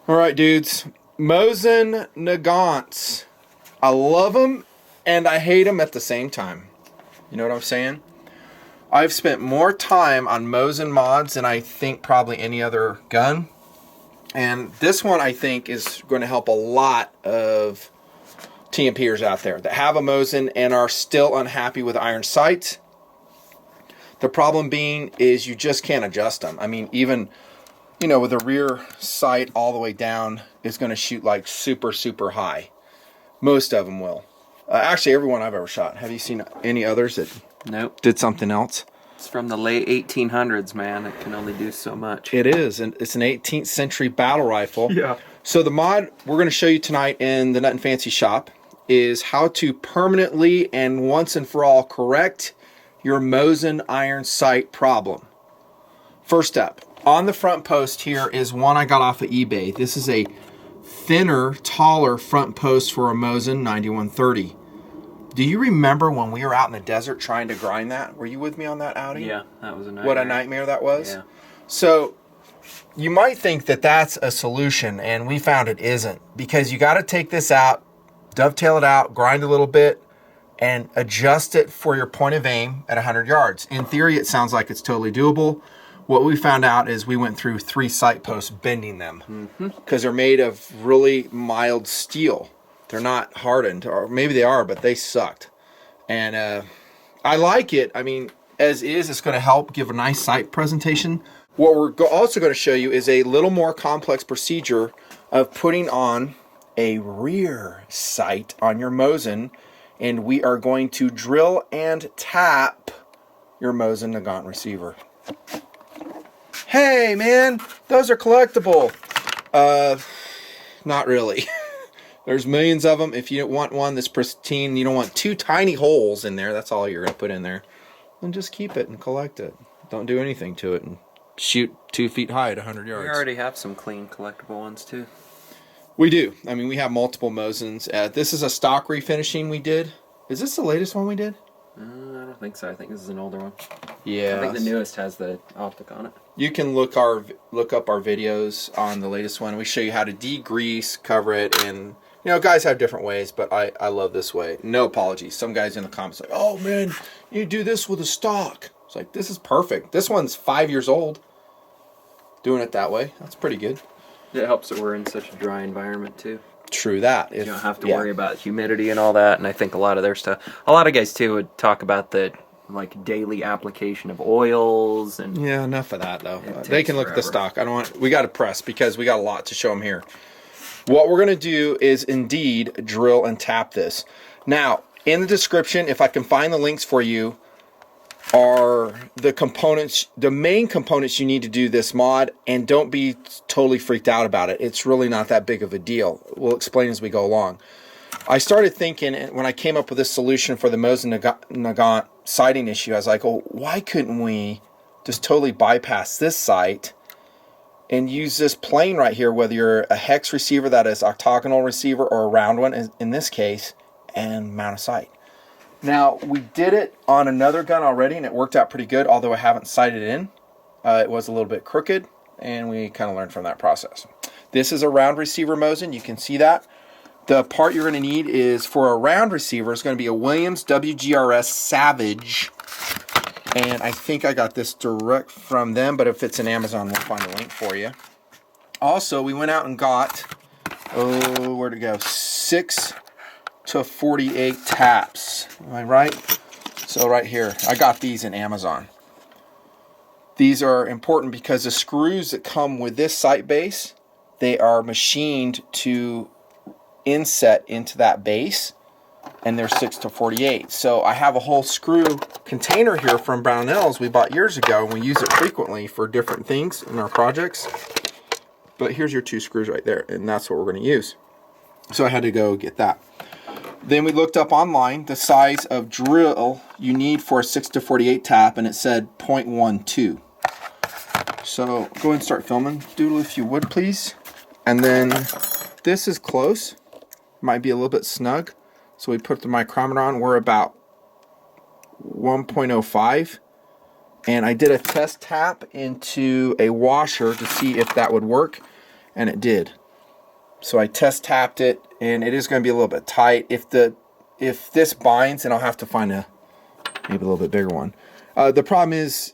All right, dudes. Mosin Nagants. I love them and I hate them at the same time. You know what I'm saying? I've spent more time on Mosin mods than I think probably any other gun. And this one I think is going to help a lot of TMPers out there that have a Mosin and are still unhappy with iron sights. The problem being is you just can't adjust them. I mean, even, you know, with a rear sight all the way down, it's going to shoot like super, super high. Most of them will. Actually, every one I've ever shot. Have you seen any others that did something else? It's from the late 1800s, man. It can only do so much. It is, and it's an 18th century battle rifle. Yeah. So the mod we're going to show you tonight in the Nut and Fancy shop is how to permanently and once and for all correct your Mosin iron sight problem. First step, on the front post here is one I got off of eBay. This is a thinner, taller front post for a Mosin 9130. Do you remember when we were out in the desert trying to grind that? Were you with me on that outing? Yeah, that was a nightmare. What a nightmare that was? Yeah. So you might think that that's a solution, and we found it isn't, because you got to take this out, dovetail it out, grind a little bit, and adjust it for your point of aim at 100 yards. In theory, it sounds like it's totally doable. What we found out is we went through 3 sight posts bending them because they're made of really mild steel. They're not hardened, or maybe they are, but they sucked. And I like it. I mean, as is, it's going to help give a nice sight presentation. What we're also going to show you is a little more complex procedure of putting on a rear sight on your Mosin, and we are going to drill and tap your Mosin Nagant receiver. Hey, man, those are collectible. Not really. There's millions of them. If you want one that's pristine, you don't want 2 tiny holes in there, that's all you're going to put in there, then just keep it and collect it. Don't do anything to it and shoot 2 feet high at 100 yards. We already have some clean collectible ones too. We do. I mean, we have multiple Mosins. This is a stock refinishing we did. Is this the latest one we did? I don't think so. I think this is an older one. Yeah. I think the newest has the optic on it. You can look up our videos on the latest one. We show you how to degrease, cover it, and you know, guys have different ways, but I love this way. No apologies. Some guys in the comments are like, oh man, you do this with a stock. It's like, this is perfect. This one's 5 years old. Doing it that way, that's pretty good. It helps that we're in such a dry environment too. True that. You don't have to worry about humidity and all that, and I think a lot of their stuff, a lot of guys too would talk about the like daily application of oils and yeah, enough of that though. They can look at the stock. I don't want. We got to press because we got a lot to show them here. What we're going to do is indeed drill and tap this. Now, in the description, if I can find the links for you, are the components, the main components you need to do this mod, and don't be totally freaked out about it. It's really not that big of a deal. We'll explain as we go along. I started thinking, when I came up with this solution for the Mosin Nagant sighting issue, I was like, oh, why couldn't we just totally bypass this sight and use this plane right here, whether you're a hex receiver that is octagonal receiver or a round one in this case, and mount a sight. Now, we did it on another gun already, and it worked out pretty good, although I haven't sighted it in. It was a little bit crooked, and we kind of learned from that process. This is a round receiver Mosin. You can see that. The part you're going to need is, for a round receiver, it's going to be a Williams WGRS Savage. And I think I got this direct from them, but if it's in Amazon, we'll find a link for you. Also, we went out and got, where'd it go? 6 to 48 taps. Am I right? So right here, I got these in Amazon. These are important because the screws that come with this sight base, they are machined to inset into that base, and they're 6 to 48. So I have a whole screw container here from Brownells we bought years ago, and we use it frequently for different things in our projects. But here's your 2 screws right there, and that's what we're going to use. So I had to go get that. Then we looked up online the size of drill you need for a 6 to 48 tap, and it said 0.12. So go ahead and start filming, Doodle, if you would, please. And then this is close. Might be a little bit snug. So we put the micrometer on. We're about 1.05. And I did a test tap into a washer to see if that would work. And it did. So I test tapped it, and it is going to be a little bit tight. If this binds, then I'll have to find maybe a little bit bigger one. The problem is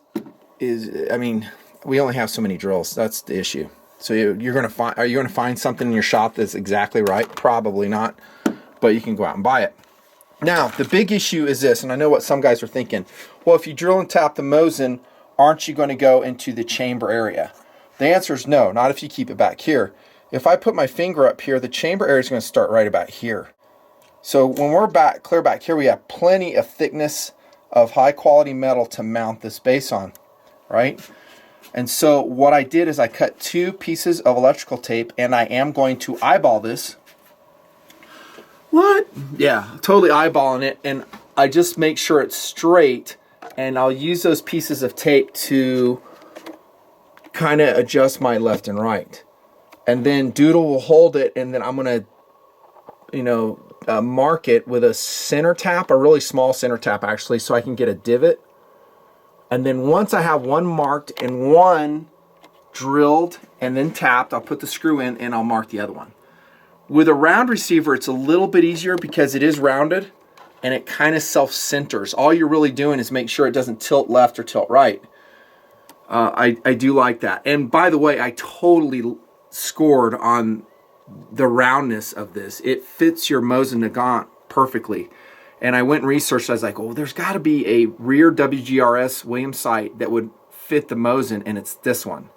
I mean, we only have so many drills. That's the issue. So you're going to find, are you going to find something in your shop that's exactly right? Probably not, but you can go out and buy it. Now, the big issue is this, and I know what some guys are thinking. Well, if you drill and tap the Mosin, aren't you going to go into the chamber area? The answer is no, not if you keep it back here. If I put my finger up here, the chamber area is going to start right about here. So when we're clear back here, we have plenty of thickness of high quality metal to mount this base on, right? And so what I did is I cut 2 pieces of electrical tape, and I am going to eyeball this. What? Yeah, totally eyeballing it, and I just make sure it's straight, and I'll use those pieces of tape to kind of adjust my left and right. And then Doodle will hold it, and then I'm going to, mark it with a center tap, a really small center tap actually, so I can get a divot. And then once I have one marked and one drilled and then tapped, I'll put the screw in and I'll mark the other one. With a round receiver, it's a little bit easier because it is rounded and it kind of self-centers. All you're really doing is make sure it doesn't tilt left or tilt right. I do like that. And by the way, I totally scored on the roundness of this. It fits your Mosin Nagant perfectly. And I went and researched. I was like, oh, there's got to be a rear WGRS Williams sight that would fit the Mosin, and it's this one.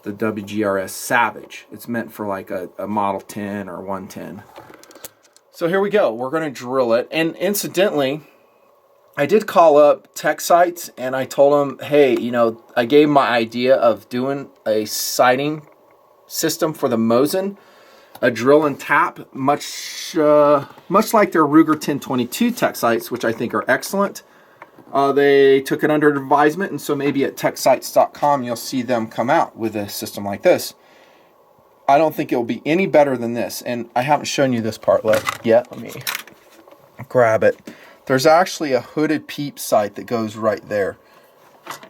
The WGRS Savage. It's meant for like a Model 10 or 110. So here we go. We're going to drill it. And incidentally, I did call up tech sites, and I told them, hey, I gave my idea of doing a sighting system for the Mosin, a drill and tap, much like their Ruger 1022 tech sites, which I think are excellent. They took it under advisement, and so maybe at techsites.com you'll see them come out with a system like this. I don't think it will be any better than this, and I haven't shown you this part yet. Let me grab it. There's actually a hooded Peep sight that goes right there.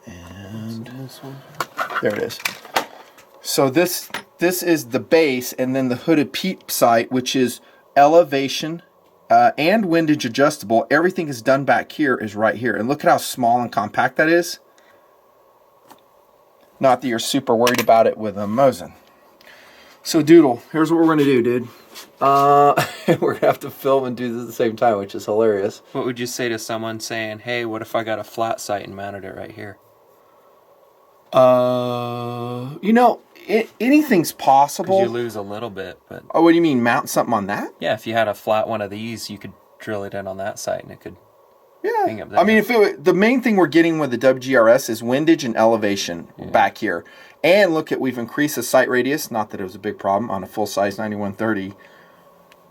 And this one. There it is. So this is the base, and then the hooded Peep sight, which is elevation and windage adjustable. Everything is done back here is right here. And look at how small and compact that is. Not that you're super worried about it with a Mosin. So Doodle, here's what we're going to do, dude. We're going to have to film and do this at the same time, which is hilarious. What would you say to someone saying, hey, what if I got a flat sight and mounted it right here? Anything's possible. You lose a little bit, but... Oh, what do you mean, mount something on that? Yeah, if you had a flat one of these, you could drill it in on that side, and it could hang up there. I mean, the main thing we're getting with the WGRS is windage and elevation back here. And look at, we've increased the sight radius, not that it was a big problem, on a full-size 9130.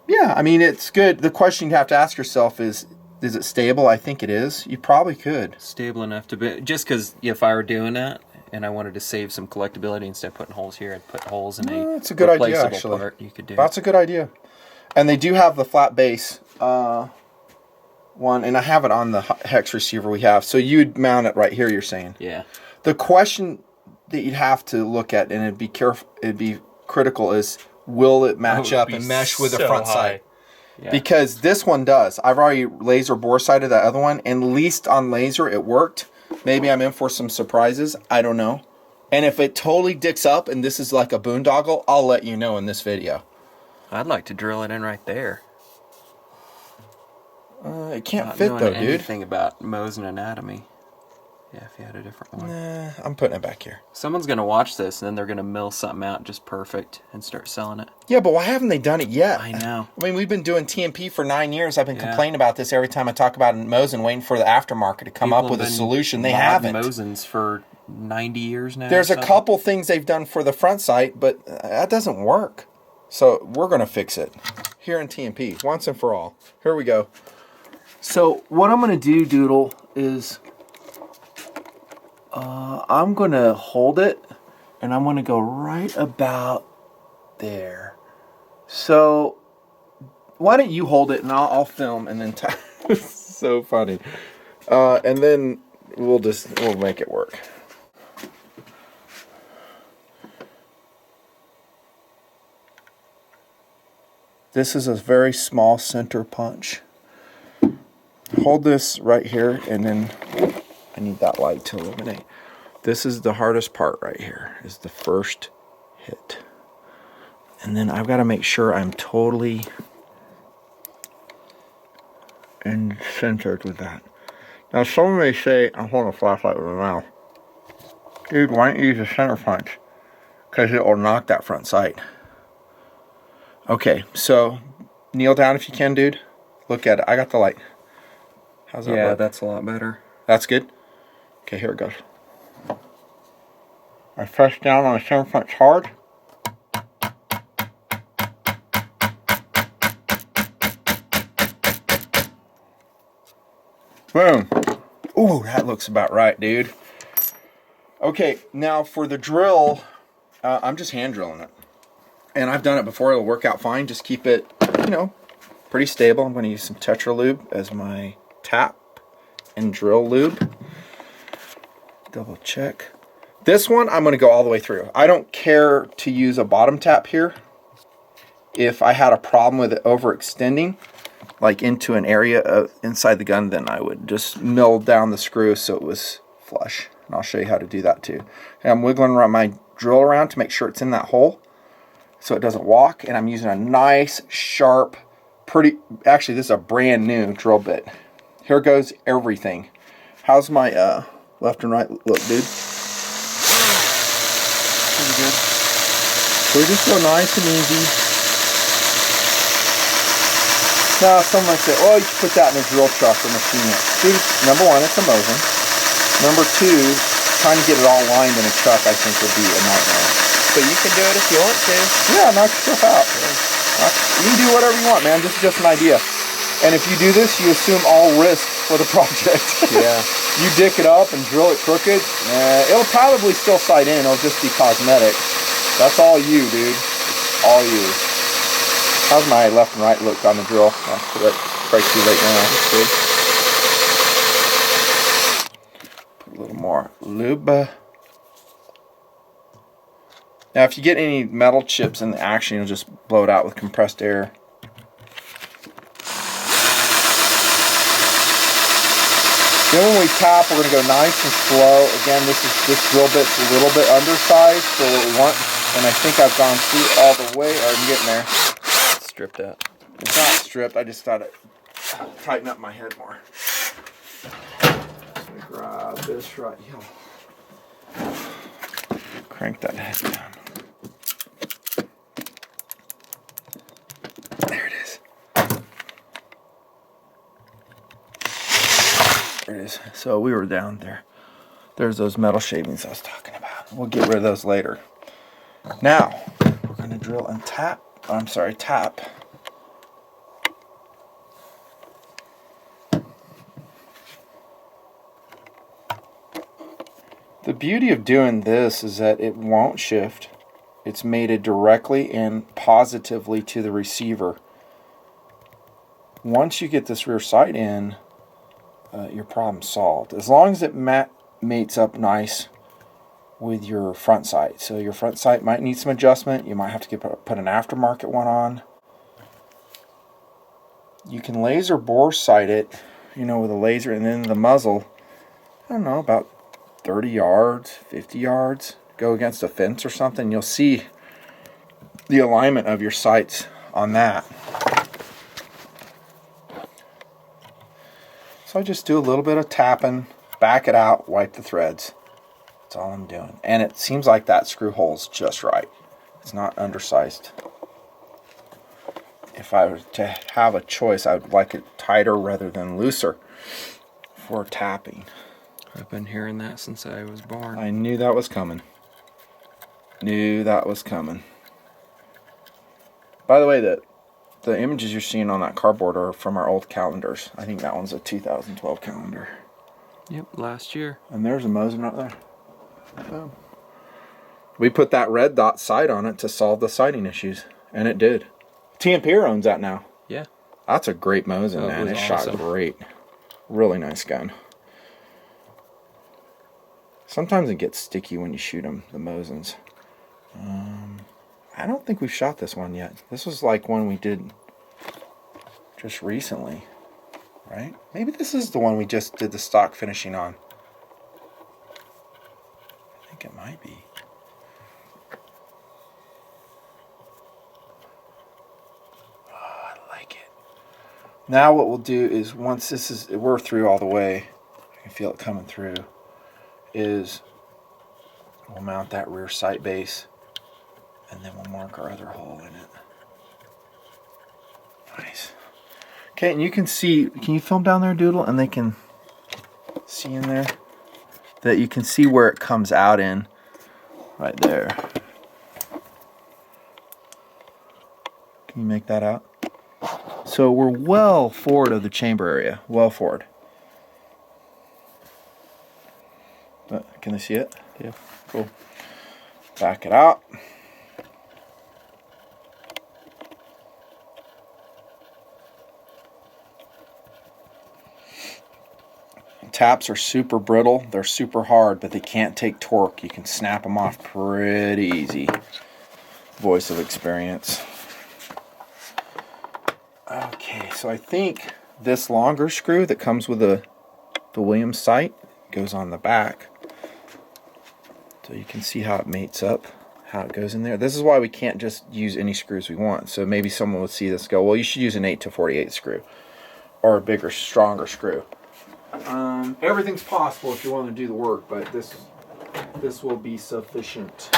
Yeah, I mean, it's good. The question you have to ask yourself is it stable? I think it is. You probably could. Stable enough to be... Just because if I were doing that, and I wanted to save some collectability, instead of putting holes here, I'd put holes in that's a good idea, actually. Part you could do. That's a good idea. And they do have the flat base one, and I have it on the hex receiver we have. So you'd mount it right here, you're saying? Yeah. The question that you'd have to look at, and it'd be critical, is will it match up and mesh with the front sight? Yeah. Because this one does. I've already laser bore sighted that other one, and at least on laser it worked. Maybe I'm in for some surprises. I don't know. And if it totally dicks up and this is like a boondoggle, I'll let you know in this video. I'd like to drill it in right there. It can't fit though, dude. Anything about Mosin anatomy. Yeah, if you had a different one. Nah, I'm putting it back here. Someone's going to watch this, and then they're going to mill something out just perfect and start selling it. Yeah, but why haven't they done it yet? I know. I mean, we've been doing TMP for 9 years. I've been complaining about this every time I talk about Mosin, waiting for the aftermarket to come up with a solution. They haven't. Mosins for 90 years now. There's a couple things they've done for the front sight, but that doesn't work. So we're going to fix it here in TMP, once and for all. Here we go. So what I'm going to do, Doodle, is... I'm going to hold it, and I'm going to go right about there. So, why don't you hold it, and I'll film, and then... It's so funny. And then we'll make it work. This is a very small center punch. Hold this right here, and then I need that light to illuminate. This is the hardest part right here, is the first hit. And then I've got to make sure I'm totally and centered with that. Now someone may say, I'm holding a flashlight with my mouth. Dude, why don't you use a center punch? Because it will knock that front sight. Okay, so kneel down if you can, dude. Look at it. I got the light. How's that Yeah, work? that's a lot better. That's good? Okay, here it goes. I press down on the center punch hard. Boom. Ooh, that looks about right, dude. Okay, now for the drill, I'm just hand drilling it. And I've done it before, it'll work out fine. Just keep it, you know, pretty stable. I'm going to use some Tetra lube as my tap and drill lube. Double check. This one, I'm going to go all the way through. I don't care to use a bottom tap here. If I had a problem with it overextending, like into an area inside the gun, then I would just mill down the screw so it was flush. And I'll show you how to do that too. And I'm wiggling around my drill around to make sure it's in that hole so it doesn't walk. And I'm using a nice, sharp, pretty, actually this is a brand new drill bit. Here goes everything. How's my left and right look, dude? Pretty good. So we just go nice and easy. Now, someone might say, oh, you should put that in a drill truck or machine it. Dude, number one, it's a Mosin. Number two, trying to get it all lined in a truck, I think, would be a nightmare. But you can do it if you want to. Yeah, knock yourself out. You can do whatever you want, man. This is just an idea. And if you do this, you assume all risk for the project. Yeah. You dick it up and drill it crooked, it'll probably still sight in. It'll just be cosmetic. That's all you, dude. All you. How's my left and right look on the drill? That's right too late now. That's good. Put a little more lube. Now, if you get any metal chips in the action, you'll just blow it out with compressed air. Then when we tap, we're going to go nice and slow. Again, this drill bit's a little bit undersized for what we want. And I think I've gone through all the way. I'm getting there. It's stripped out. It's not stripped. I just thought it tighten up my head more. Let me grab this right here. Crank that head down. There it is. There it is. So we were down there. There's those metal shavings I was talking about. We'll get rid of those later. Now, we're going to drill and tap. I'm sorry, tap. The beauty of doing this is that it won't shift. It's mated directly and positively to the receiver. Once you get this rear sight in, your problem's solved. As long as it mates up nice with your front sight. So your front sight might need some adjustment. You might have to put an aftermarket one on. You can laser bore sight it, with a laser, and then the muzzle, I don't know, about 30 yards, 50 yards, go against a fence or something. You'll see the alignment of your sights on that. So I just do a little bit of tapping, back it out, wipe the threads. That's all I'm doing. And it seems like that screw hole's just right. It's not undersized. If I were to have a choice, I would like it tighter rather than looser for tapping. I've been hearing that since I was born. I knew that was coming. Knew that was coming. By the way, the images you're seeing on that cardboard are from our old calendars. I think that one's a 2012 calendar. Yep, last year. And there's a Mosin right there. Boom. We put that red dot sight on it to solve the sighting issues, and it did. TMP owns that now. Yeah. That's a great Mosin, man. It shot great. Really nice gun. Sometimes it gets sticky when you shoot them, the Mosins. I don't think we've shot this one yet. This was like one we did just recently, right? Maybe this is the one we just did the stock finishing on. I think it might be. Oh, I like it. Now what we'll do is once we're through all the way, I can feel it coming through, is we'll mount that rear sight base and then we'll mark our other hole in it. Nice. Okay, and you can see, can you film down there, Doodle? And they can see in there that you can see where it comes out in right there. Can you make that out? So we're well forward of the chamber area, well forward. But can they see it? Yeah. Cool. Back it out. Taps are super brittle, they're super hard, but they can't take torque. You can snap them off pretty easy. Voice of experience. Okay, so I think this longer screw that comes with the Williams sight goes on the back. So you can see how it mates up, how it goes in there. This is why we can't just use any screws we want. So maybe someone would see this and go, well, you should use an 8 to 48 screw or a bigger, stronger screw. Everything's possible if you want to do the work, but this will be sufficient.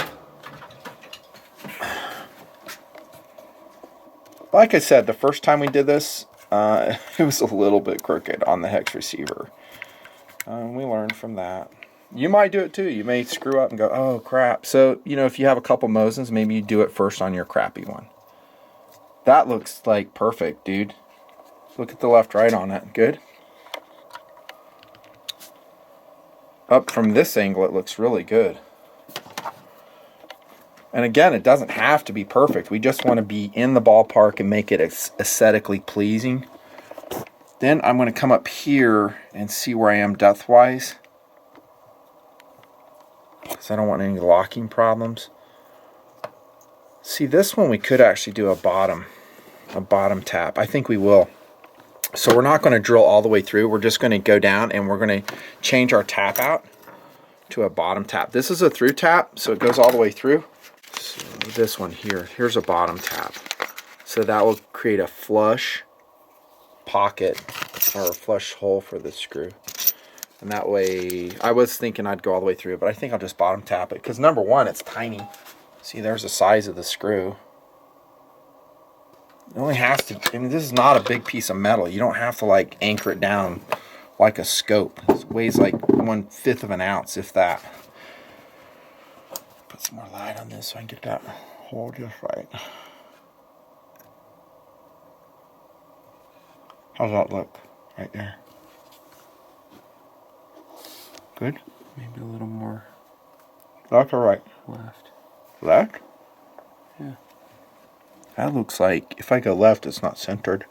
Like I said, the first time we did this, it was a little bit crooked on the hex receiver. We learned from that. You might do it too. You may screw up and go, oh crap. So, you know, if you have a couple Mosins, maybe you do it first on your crappy one. That looks like perfect, dude. Look at the left-right on it. Good. Up from this angle, it looks really good. And again, it doesn't have to be perfect. We just want to be in the ballpark and make it aesthetically pleasing. Then I'm going to come up here and see where I am depth-wise, because I don't want any locking problems. See, this one we could actually do a bottom tap. I think we will. So we're not going to drill all the way through. We're just going to go down and we're going to change our tap out to a bottom tap. This is a through tap, so it goes all the way through. So this one here, here's a bottom tap. So that will create a flush pocket or a flush hole for the screw. And that way, I was thinking I'd go all the way through, but I think I'll just bottom tap it. Because number one, it's tiny. See, there's the size of the screw. It only has to, I mean, this is not a big piece of metal. You don't have to like anchor it down like a scope. It weighs like 1/5 of an ounce, if that. Put some more light on this so I can get that hole just right. How's that look right there? Good? Maybe a little more Left or right? left. Left? Yeah. That looks like, if I go left, it's not centered.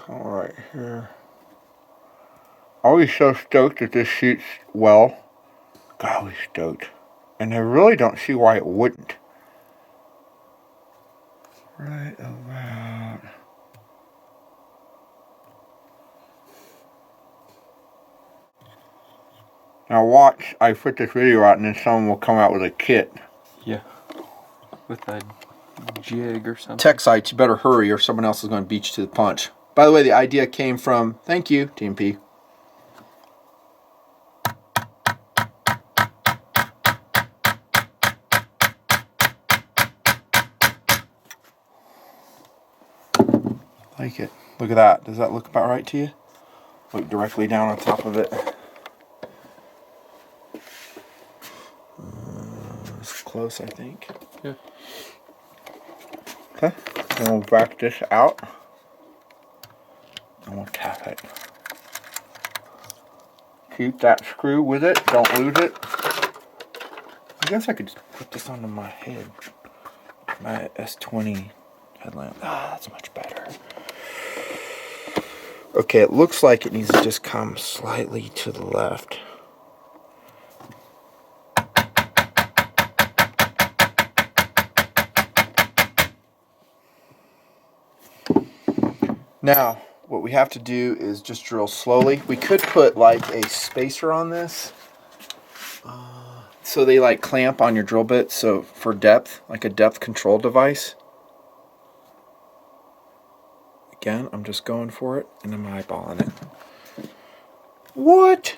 All right here. Always so stoked that this shoots well. Golly stoked. And I really don't see why it wouldn't. Right about. Now watch, I put this video out and then someone will come out with a kit. Yeah. With a jig or something. Tech sites, you better hurry or someone else is going to beat you to the punch. By the way, the idea came from, thank you, Team P. Like it. Look at that. Does that look about right to you? Look directly down on top of it. It's close, I think. Yeah. Okay. Then we'll back this out. And we'll tap it. Keep that screw with it. Don't lose it. I guess I could just put this onto my head. My S20 headlamp. Ah, that's much better. Okay, it looks like it needs to just come slightly to the left. Now, what we have to do is just drill slowly. We could put like a spacer on this. So they like clamp on your drill bit, so for depth, like a depth control device. Again, I'm just going for it, and I'm eyeballing it. What?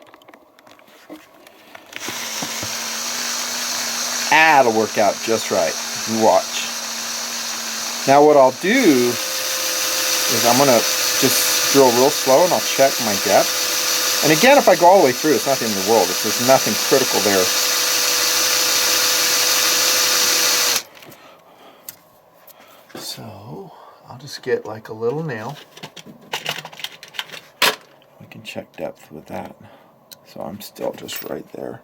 Ah, it'll work out just right. You watch. Now what I'll do is I'm going to just drill real slow, and I'll check my depth. And again, if I go all the way through, it's not the end of the world. There's nothing critical there. So I'll just get like a little nail. We can check depth with that. So I'm still just right there.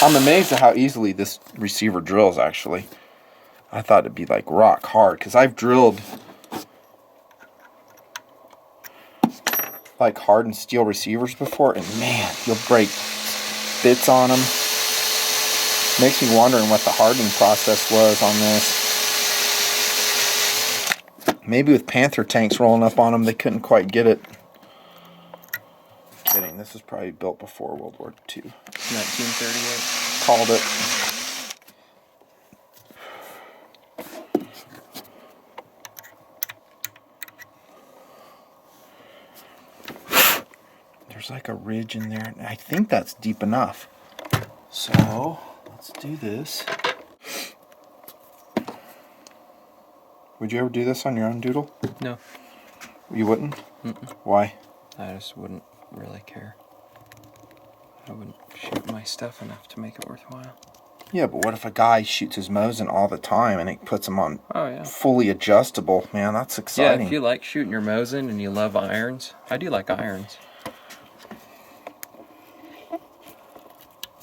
I'm amazed at how easily this receiver drills, actually. I thought it'd be like rock hard, because I've drilled like hardened steel receivers before, and man, you'll break bits on them. Makes me wondering what the hardening process was on this. Maybe with Panther tanks rolling up on them, they couldn't quite get it. Kidding, this was probably built before World War II. 1938. Called it. There's like a ridge in there. I think that's deep enough. So, let's do this. Would you ever do this on your own doodle? No. You wouldn't? Mm-mm. Why? I just wouldn't really care. I wouldn't shoot my stuff enough to make it worthwhile. Yeah, but what if a guy shoots his Mosin all the time and it puts him on fully adjustable? Man, that's exciting. Yeah, if you like shooting your Mosin and you love irons, I do like irons.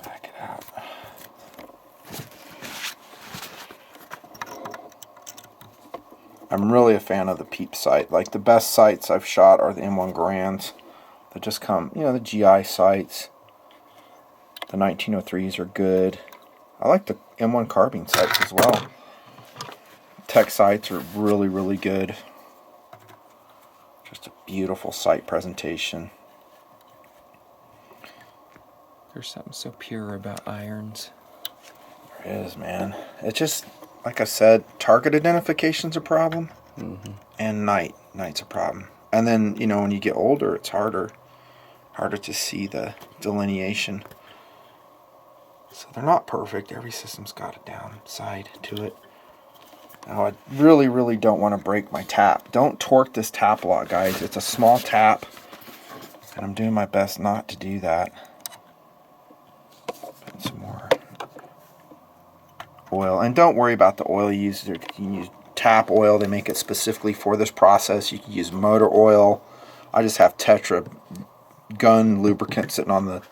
Back it out. I'm really a fan of the Peep sight. Like, the best sights I've shot are the M1 Grands. That just come, you know, the GI sights. The 1903s are good. I like the M1 carbine sights as well. Tech sights are really, really good. Just a beautiful sight presentation. There's something so pure about irons. There is, man. It's just, like I said, target identification's a problem. Mm-hmm. And night's a problem. And then, you know, when you get older, it's harder to see the delineation. So they're not perfect. Every system's got a downside to it. Now, I really, really don't want to break my tap. Don't torque this tap a lot, guys. It's a small tap, and I'm doing my best not to do that. Put some more oil. And don't worry about the oil you use. You can use tap oil. They make it specifically for this process. You can use motor oil. I just have Tetra gun lubricant sitting on the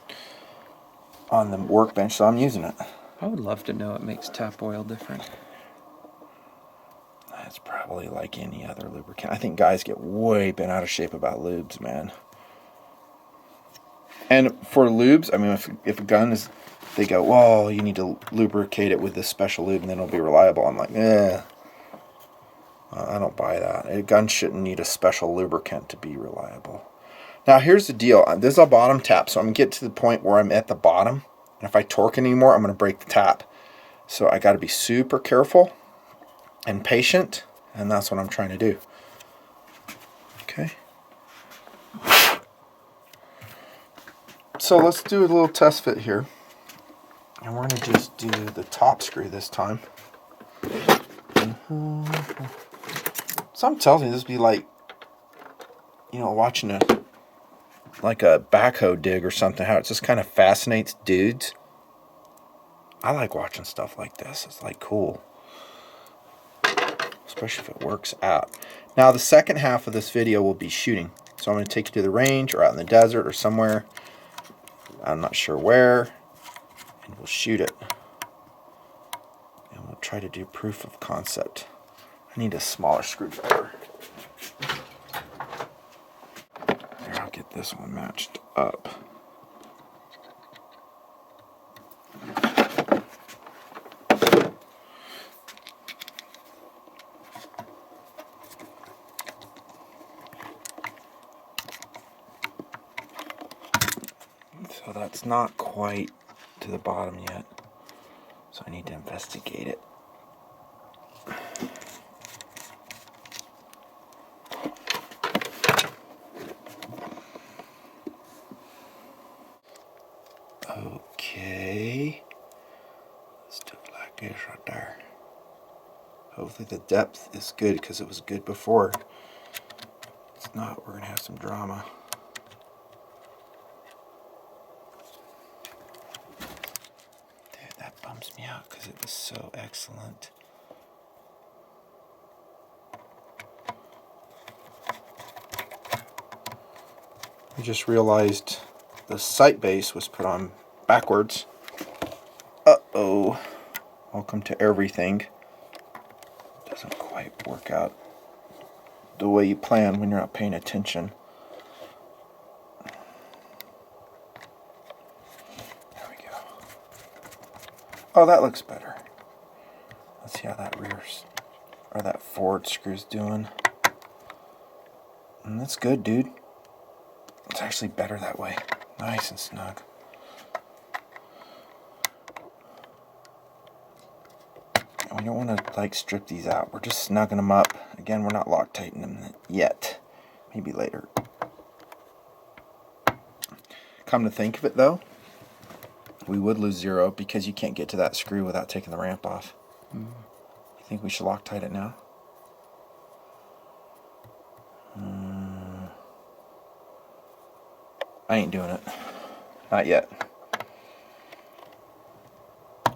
workbench, so I'm using it. I would love to know what makes tap oil different. It's probably like any other lubricant. I think guys get way bent out of shape about lubes, man. And for lubes, I mean, if a gun is, they go, whoa, you need to lubricate it with this special lube and then it'll be reliable. I'm like, I don't buy that. A gun shouldn't need a special lubricant to be reliable. Now, here's the deal. This is a bottom tap, so I'm going to get to the point where I'm at the bottom. And if I torque anymore, I'm going to break the tap. So I got to be super careful and patient, and that's what I'm trying to do. Okay. So let's do a little test fit here. And we're going to just do the top screw this time. Something tells me this would be like, you know, watching a backhoe dig or something, how it just kind of fascinates dudes. I like watching stuff like this. It's like cool. Especially if it works out. Now the second half of this video will be shooting. So I'm going to take you to the range or out in the desert or somewhere. I'm not sure where. And we'll shoot it. And we'll try to do proof of concept. I need a smaller screwdriver. There get this one matched up. So that's not quite to the bottom yet. So I need to investigate it. Okay. Let's do it like this right there. Hopefully the depth is good because it was good before. If it's not, we're going to have some drama. Dude, that bums me out because it was so excellent. I just realized the sight base was put on backwards. Uh-oh. Welcome to everything. Doesn't quite work out the way you plan when you're not paying attention. There we go. Oh, that looks better. Let's see how that rear or that forward screw's doing. And that's good, dude. It's actually better that way. Nice and snug. And we don't want to like strip these out. We're just snugging them up. Again, we're not Loctiting them yet. Maybe later. Come to think of it though, we would lose 0 because you can't get to that screw without taking the ramp off. You think we should Loctite it now? I ain't doing it. Not yet.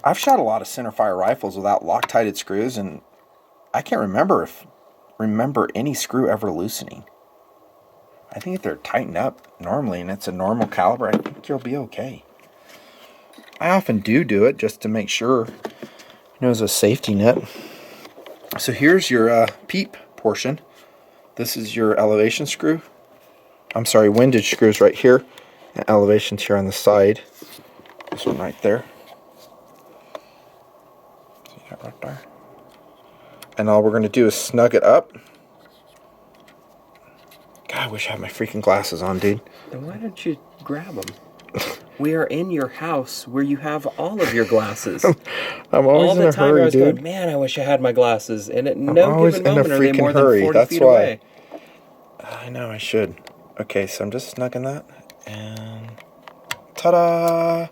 I've shot a lot of centerfire rifles without Loctited screws, and I can't remember any screw ever loosening. I think if they're tightened up normally and it's a normal caliber, I think you'll be okay. I often do it just to make sure, as a safety net. So here's your Peep portion. This is your elevation screw. I'm sorry, windage screws right here, and elevations here on the side. This one right there. See that right there? And all we're going to do is snug it up. God, I wish I had my freaking glasses on, dude. Then why don't you grab them? We are in your house where you have all of your glasses. I'm always in a hurry, I was dude. going, man, I wish I had my glasses. And at I'm no always given moment in a are they freaking more hurry. than 40 That's feet why. away. I know I should. Okay, so I'm just snugging that, and ta-da!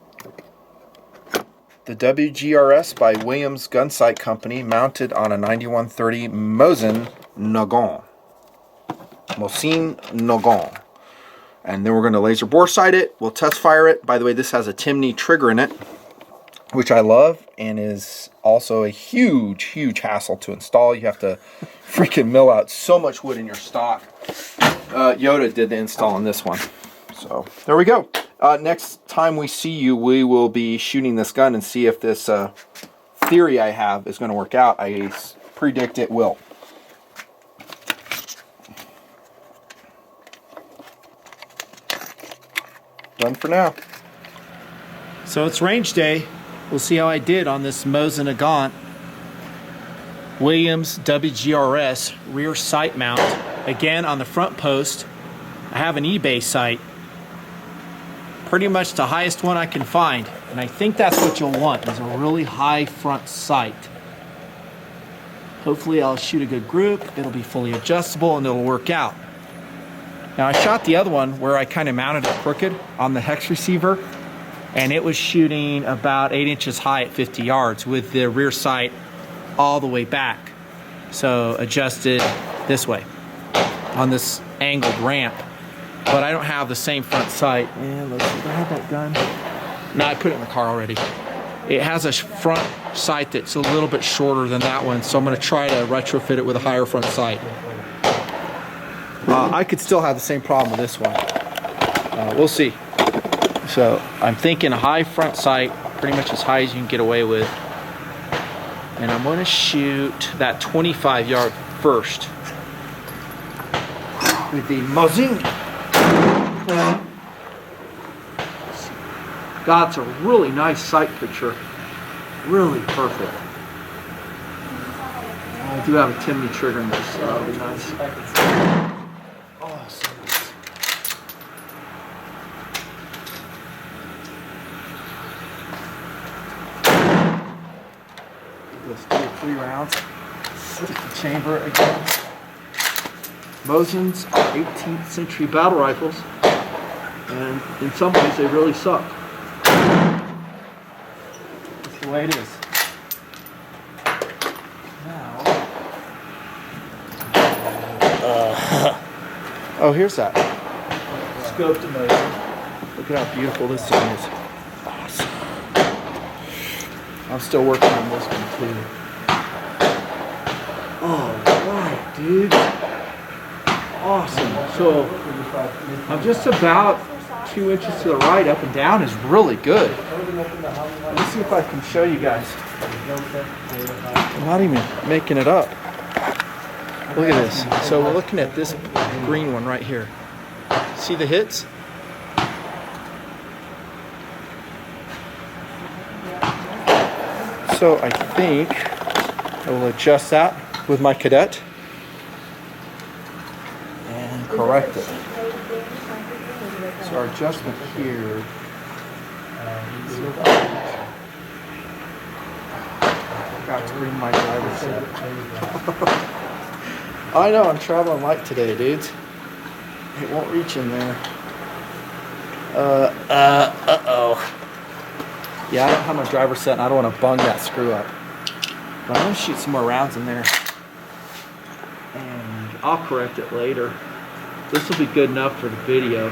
The WGRS by Williams Gun Sight Company, mounted on a 9130 Mosin Nagant. Mosin Nagant. And then we're going to laser bore sight it. We'll test fire it. By the way, this has a Timney trigger in it, which I love, and is also a huge, huge hassle to install. You have to freaking mill out so much wood in your stock. Yoda did the install on this one. So there we go. Next time we see you, we will be shooting this gun and see if this theory I have is going to work out. I predict it will. Done for now. So it's range day. We'll see how I did on this Mosin Nagant Williams WGRS rear sight mount. Again, on the front post, I have an eBay sight. Pretty much the highest one I can find. And I think that's what you'll want, is a really high front sight. Hopefully I'll shoot a good group, it'll be fully adjustable, and it'll work out. Now I shot the other one where I kind of mounted it crooked on the hex receiver, and it was shooting about 8 inches high at 50 yards with the rear sight all the way back. So adjusted this way on this angled ramp. But I don't have the same front sight. And let's see, do I have that gun? No, I put it in the car already. It has a front sight that's a little bit shorter than that one, so I'm going to try to retrofit it with a higher front sight. I could still have the same problem with this one. We'll see. So I'm thinking a high front sight, pretty much as high as you can get away with. And I'm going to shoot that 25 yard first with the Mosin. God, it's a really nice sight picture. Really perfect. I do have a Timney trigger in this, so that'll be nice. Oh, so nice. Let's do 3 rounds. Stick the chamber again. Mosins are 18th century battle rifles, and in some ways they really suck. That's the way it is. Now, oh, here's that. Scoped Mosin. Look at how beautiful this thing is. Awesome. I'm still working on this one too. Oh, right, dude. Awesome. So I'm just about 2 inches to the right. Up and down is really good. Let me see if I can show you guys. I'm not even making it up. Look at this. So we're looking at this green one right here. See the hits? So I think I will adjust that with my cadet and correct it. So our adjustment here. Forgot to bring my driver's set. I know, I'm traveling light today, dudes. It won't reach in there. Uh-oh. Yeah, I don't have my driver's set and I don't want to bung that screw up. But I'm going to shoot some more rounds in there. And I'll correct it later. This will be good enough for the video.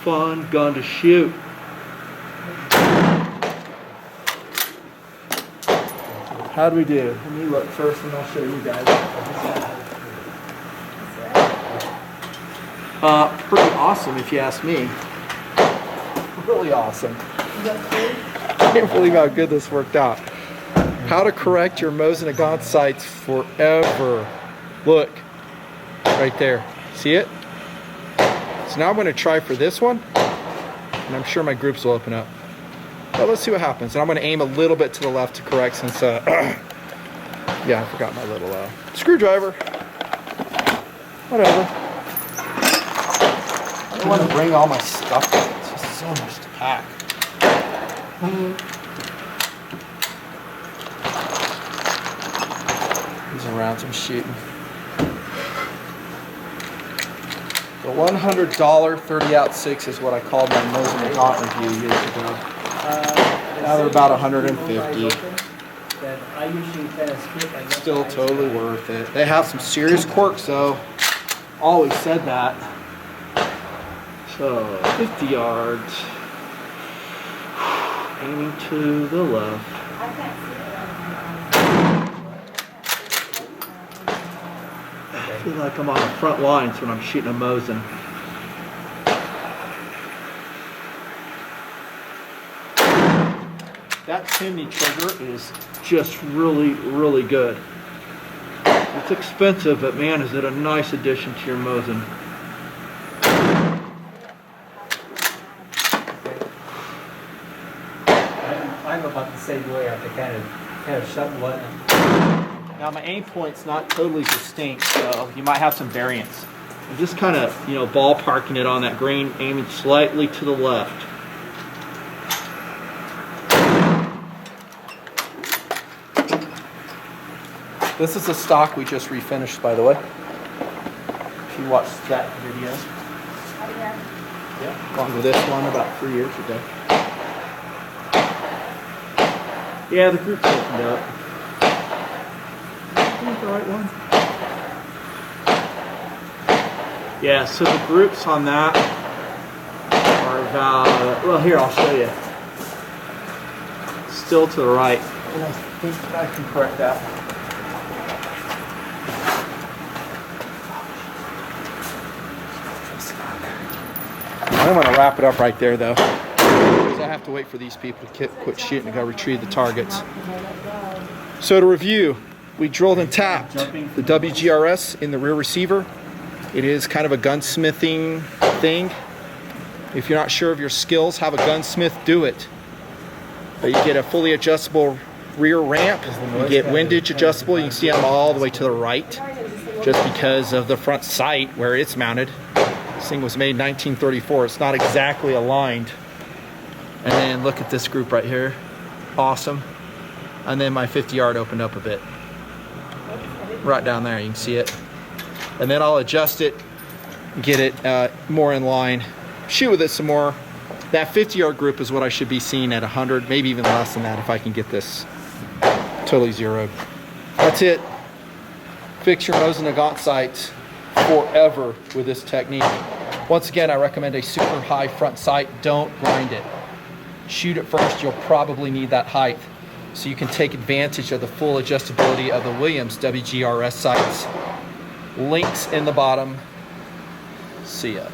Fun gun to shoot. How do we do? Let me look first and I'll show you guys. Pretty awesome if you ask me. Really awesome. I can't believe how good this worked out. How to correct your Mosin Nagant sights forever. Look, right there. See it? So now I'm going to try for this one, and I'm sure my groups will open up. But let's see what happens. And I'm going to aim a little bit to the left to correct since, yeah, I forgot my little screwdriver. Whatever. I don't want to bring all my stuff. It's just so much to pack. These are rounds I'm shooting. The $100 30-06 is what I called my Mosin Nagant review years ago. Now they're about $150. Still totally worth it. They have some serious quirks though. Always said that. So 50 yards. Aiming to the left. I feel like I'm on the front lines when I'm shooting a Mosin. That Timney trigger is just really, really good. It's expensive, but man, is it a nice addition to your Mosin. I'm about the same way. I have to kind of shuffle it. Now my aim point's not totally distinct, so you might have some variance. I'm just kind of, ballparking it on that green, aiming slightly to the left. This is a stock we just refinished, by the way. If you watched that video. Yeah. Along with this one about 3 years ago. Yeah, the group's opened up. Is that the right one? Yeah, so the groups on that are about, well, here, I'll show you. Still to the right. And I think I can correct that. I'm going to wrap it up right there, though. Because I have to wait for these people to quit shooting and go retrieve the targets. So to review, we drilled and tapped the WGRS in the rear receiver. It is kind of a gunsmithing thing. If you're not sure of your skills, have a gunsmith do it. But you get a fully adjustable rear ramp. You get windage adjustable. You can see them all the way to the right, just because of the front sight where it's mounted. This thing was made in 1934. It's not exactly aligned. And then look at this group right here. Awesome. And then my 50 yard opened up a bit. Right down there, you can see it. And then I'll adjust it, get it more in line, shoot with it some more. That 50 yard group is what I should be seeing at 100, maybe even less than that if I can get this totally zeroed. That's it. Fix your Mosin Nagant sights forever with this technique. Once again, I recommend a super high front sight. Don't grind it. Shoot it first. You'll probably need that height so you can take advantage of the full adjustability of the Williams WGRS sights. Links in the bottom. See ya.